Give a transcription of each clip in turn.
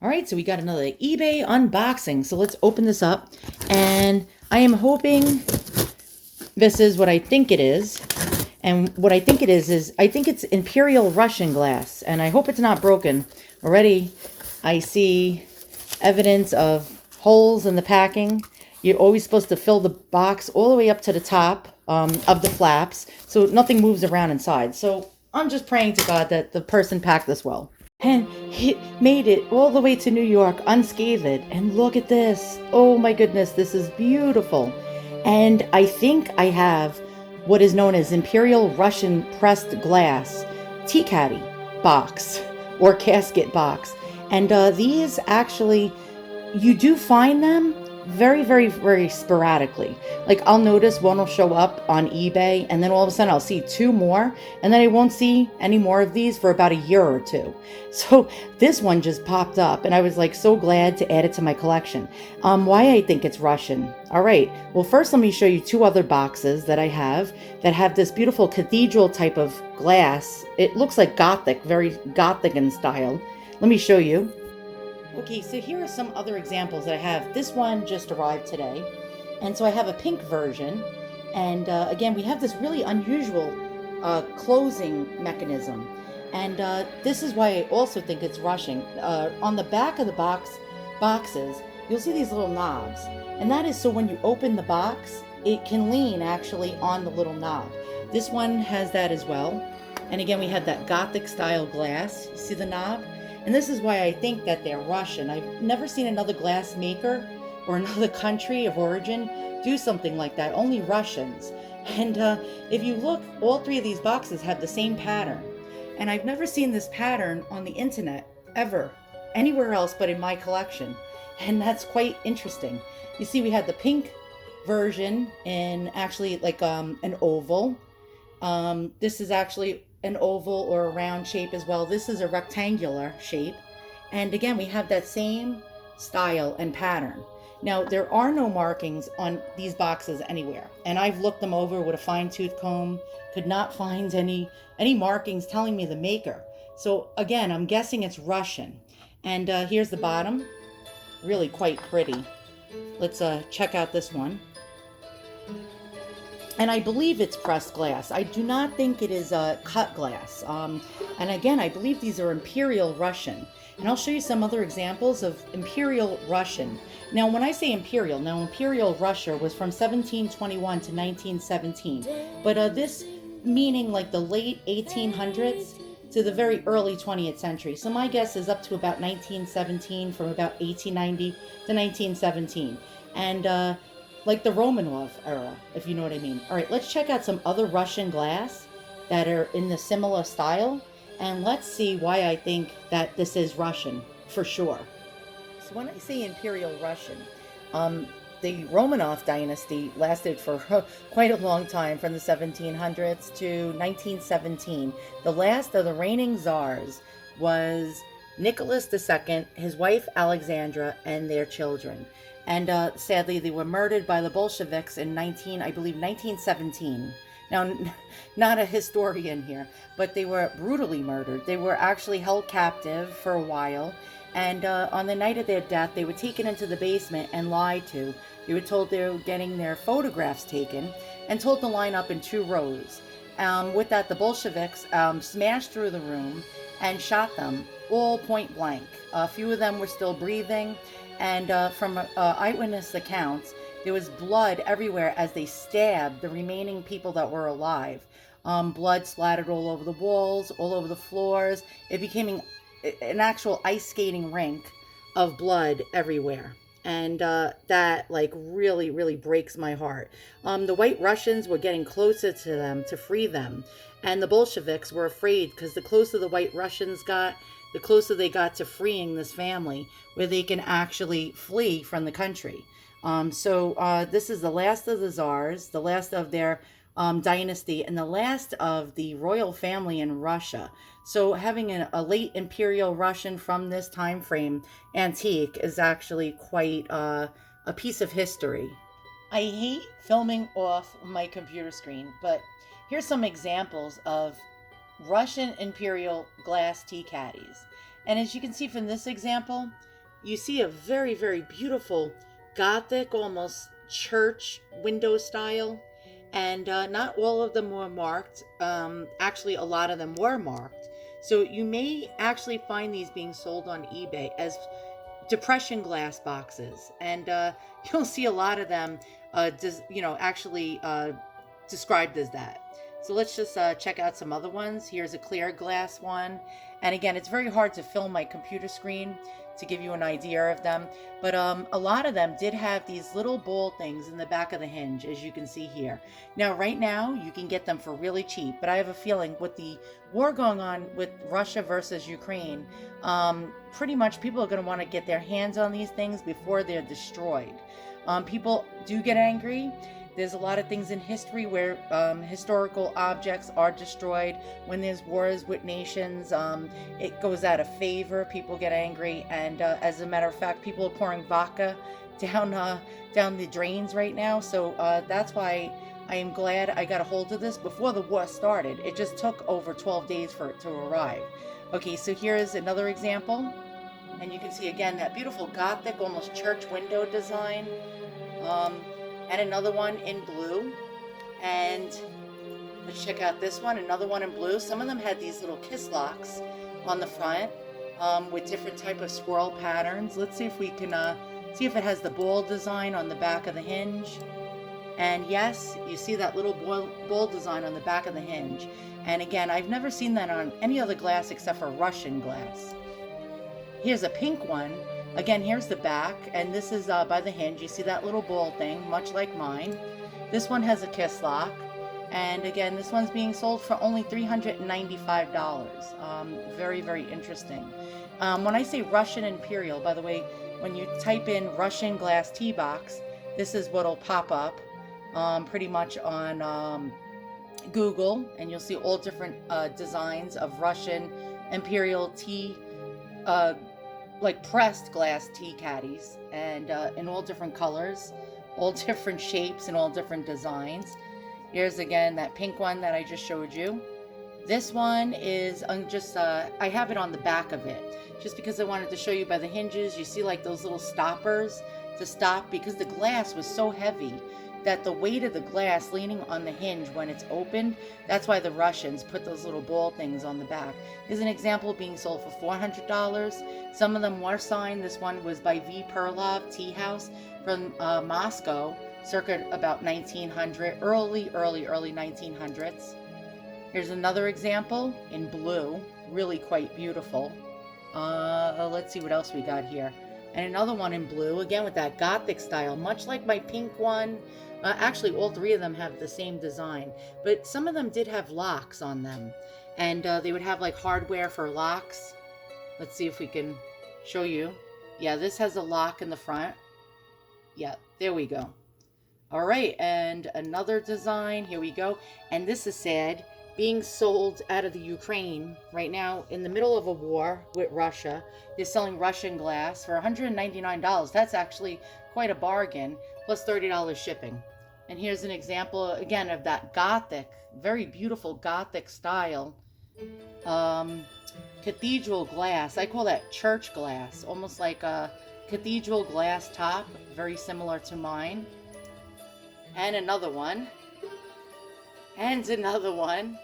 All right, so we got another eBay unboxing. So let's open this up. And I am hoping this is what I think it is. And what I think it is I think it's Imperial Russian glass. And I hope it's not broken. Already I see evidence of holes in the packing. You're always supposed to fill the box all the way up to the top of the flaps so nothing moves around inside. So I'm just praying to God that the person packed this well. And he made it all the way to New York unscathed. And look at this. Oh my goodness, this is beautiful. And I think I have what is known as Imperial Russian pressed glass tea caddy box or casket box. And these actually, you do find them very, very, very sporadically. Like I'll notice one will show up on eBay and then all of a sudden I'll see two more and then I won't see any more of these for about a year or two. So this one just popped up and I was like so glad to add it to my collection. Why I think it's Russian. All right. Well, first let me show you two other boxes that I have that have this beautiful cathedral type of glass. It looks like Gothic, very Gothic in style. Let me show you. Okay, so here are some other examples that I have. This one just arrived today. And so I have a pink version. And again, we have this really unusual closing mechanism. And this is why I also think it's Russian. On the back of the boxes, you'll see these little knobs. And that is so when you open the box, it can lean actually on the little knob. This one has that as well. And again, we have that Gothic style glass. You see the knob? And this is why I think that they're Russian. I've never seen another glass maker or another country of origin do something like that, only Russians. And if you look, all three of these boxes have the same pattern. And I've never seen this pattern on the internet ever, anywhere else but in my collection. And that's quite interesting. You see, we had the pink version in actually like an oval. This is actually an oval or a round shape as well. This is a rectangular shape. And again, we have that same style and pattern. Now, there are no markings on these boxes anywhere. And I've looked them over with a fine-tooth comb, could not find any markings telling me the maker. So again, I'm guessing it's Russian. And here's the bottom, really quite pretty. Let's check out this one. And I believe it's pressed glass. I do not think it is cut glass. And again, I believe these are Imperial Russian. And I'll show you some other examples of Imperial Russian. Now, when I say Imperial, now Imperial Russia was from 1721 to 1917. But this meaning like the late 1800s to the very early 20th century. So my guess is up to about 1917, from about 1890 to 1917. And like the Romanov era, if you know what I mean. All right, let's check out some other Russian glass that are in the similar style, and let's see why I think that this is Russian for sure. So when I say Imperial Russian, the Romanov dynasty lasted for quite a long time, from the 1700s to 1917. The last of the reigning czars was Nicholas II, his wife Alexandra, and their children. And sadly, they were murdered by the Bolsheviks in I believe, 1917. Now, not a historian here, but they were brutally murdered. They were actually held captive for a while. And on the night of their death, they were taken into the basement and lied to. They were told they were getting their photographs taken and told to line up in two rows. With that, the Bolsheviks smashed through the room and shot them, all point blank. A few of them were still breathing. And from eyewitness accounts, there was blood everywhere as they stabbed the remaining people that were alive. Blood splattered all over the walls, all over the floors. It became an actual ice skating rink of blood everywhere. And that like really, really breaks my heart. The White Russians were getting closer to them to free them. And the Bolsheviks were afraid because the closer the White Russians got, the closer they got to freeing this family where they can actually flee from the country. So this is the last of the czars, the last of their dynasty, and the last of the royal family in Russia. So having a late Imperial Russian from this time frame antique is actually quite a piece of history. I hate filming off my computer screen, but here's some examples of Russian Imperial glass tea caddies. And as you can see from this example, you see a very, very beautiful Gothic, almost church window style. And not all of them were marked. Actually, a lot of them were marked. So you may actually find these being sold on eBay as depression glass boxes. And you'll see a lot of them, actually described as that. So let's just check out some other ones. Here's a clear glass one. And again, it's very hard to film my computer screen to give you an idea of them. But a lot of them did have these little ball things in the back of the hinge, as you can see here. Now, right now, you can get them for really cheap. But I have a feeling with the war going on with Russia versus Ukraine, pretty much people are going to want to get their hands on these things before they're destroyed. People do get angry. There's a lot of things in history where historical objects are destroyed. When there's wars with nations, it goes out of favor. People get angry. And as a matter of fact, people are pouring vodka down the drains right now. So that's why I am glad I got a hold of this before the war started. It just took over 12 days for it to arrive. Okay, so here's another example. And you can see again that beautiful Gothic, almost church window design. And another one in blue. And let's check out this one, another one in blue. Some of them had these little kiss locks on the front with different type of swirl patterns. Let's see if we can see if it has the ball design on the back of the hinge. And yes, you see that little ball design on the back of the hinge. And again, I've never seen that on any other glass except for Russian glass. Here's a pink one. Again, here's the back, and this is by the hinge. You see that little ball thing, much like mine. This one has a kiss lock, and again, this one's being sold for only $395. Very, very interesting. When I say Russian Imperial, by the way, when you type in Russian glass tea box, this is what'll pop up pretty much on Google, and you'll see all different designs of Russian Imperial tea like pressed glass tea caddies, and in all different colors, all different shapes, and all different designs. Here's again that pink one that I just showed you. This one is I have it on the back of it just because I wanted to show you by the hinges. You see like those little stoppers to stop, because the glass was so heavy that the weight of the glass leaning on the hinge when it's opened, that's why the Russians put those little ball things on the back. Here's an example being sold for $400. Some of them were signed. This one was by V. Perlov Tea House from Moscow, circa about 1900, early 1900s. Here's another example in blue, really quite beautiful. Let's see what else we got here. And another one in blue, again with that Gothic style, much like my pink one. Actually, all three of them have the same design, but some of them did have locks on them, and they would have like hardware for locks. Let's see if we can show you. Yeah, this has a lock in the front. Yeah, there we go. All right, and another design. Here we go. And this is sad, being sold out of the Ukraine right now in the middle of a war with Russia. They're selling Russian glass for $199. That's actually quite a bargain, plus $30 shipping. And here's an example again of that Gothic, very beautiful Gothic style cathedral glass. I call that church glass, almost like a cathedral glass top, very similar to mine. And another one. And another one.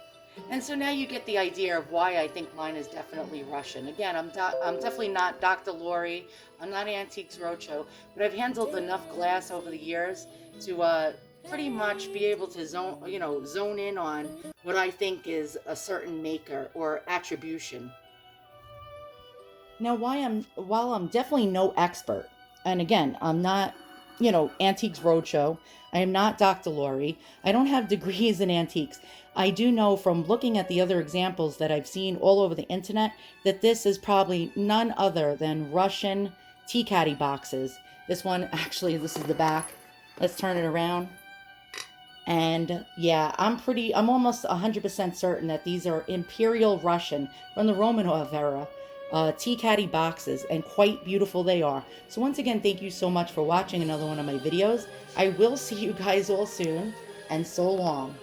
And so now you get the idea of why I think mine is definitely Russian. Again, I'm definitely not Dr. Lori. I'm not Antiques Roadshow, but I've handled enough glass over the years to pretty much be able to zone in on what I think is a certain maker or attribution. Now, while I'm definitely no expert, and again, I'm not, Antiques Roadshow. I am not Dr. Lori. I don't have degrees in antiques. I do know from looking at the other examples that I've seen all over the internet that this is probably none other than Russian tea caddy boxes. This one, actually, this is the back. Let's turn it around. And yeah, I'm almost 100% certain that these are Imperial Russian from the Romanov era. Tea caddy boxes, and quite beautiful they are. So once again, thank you so much for watching another one of my videos. I will see you guys all soon, and so long.